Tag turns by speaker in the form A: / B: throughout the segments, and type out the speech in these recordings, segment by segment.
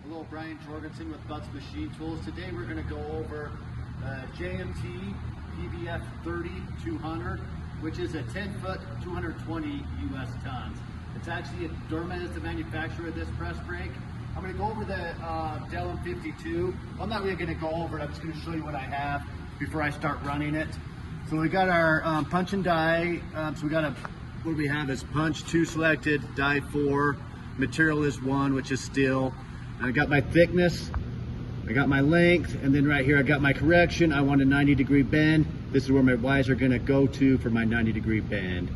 A: Hello, Brian Jorgensen with Butts Machine Tools. Today we're going to go over JMT PBF 30-200, which is a 10-foot, 220 US tons. It's actually Durma is the manufacturer of this press brake. I'm going to go over the Dell M52. I'm not really going to go over it. I'm just going to show you what I have before I start running it. So we got our punch and die. So we got what we have is punch 2 selected, die 4, material is 1, which is steel. I got my thickness, I got my length, and then right here I got my correction. I want a 90-degree bend. This is where my Y's are gonna go to for my 90-degree bend.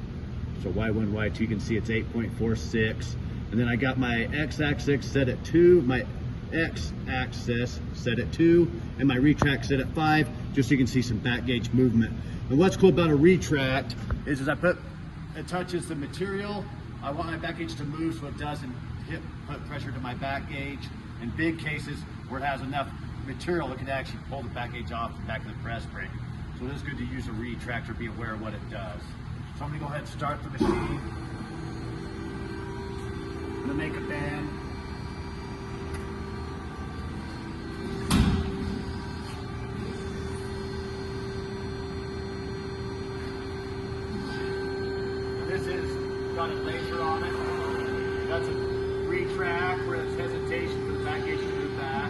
A: So Y1, Y2, you can see it's 8.46. And then I got my X-axis set at 2, my X-axis set at 2, and my retract set at 5, just so you can see some back gauge movement. And what's cool about a retract is it touches the material. I want my back gauge to move so it doesn't put pressure to my back gauge. In big cases where it has enough material, it can actually pull the back gauge off the back of the press brake. So it is good to use a retractor, be aware of what it does. So I'm gonna go ahead and start the machine. I'm gonna make a bend. This is got a laser on it. That's a retract where it's hesitation for the back gauge to move back.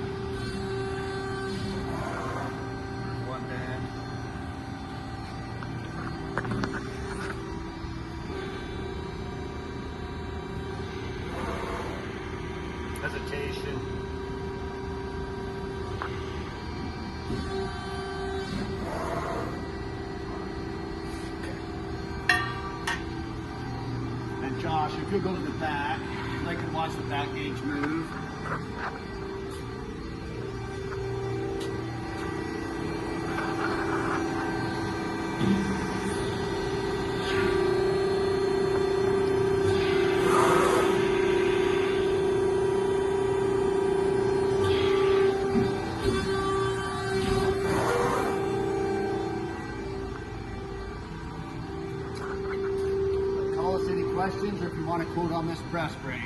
A: One bend. Hesitation. And Josh, if you'll go to the back, I can watch the back gauge move. Call us any questions or if you want a quote on this press brake.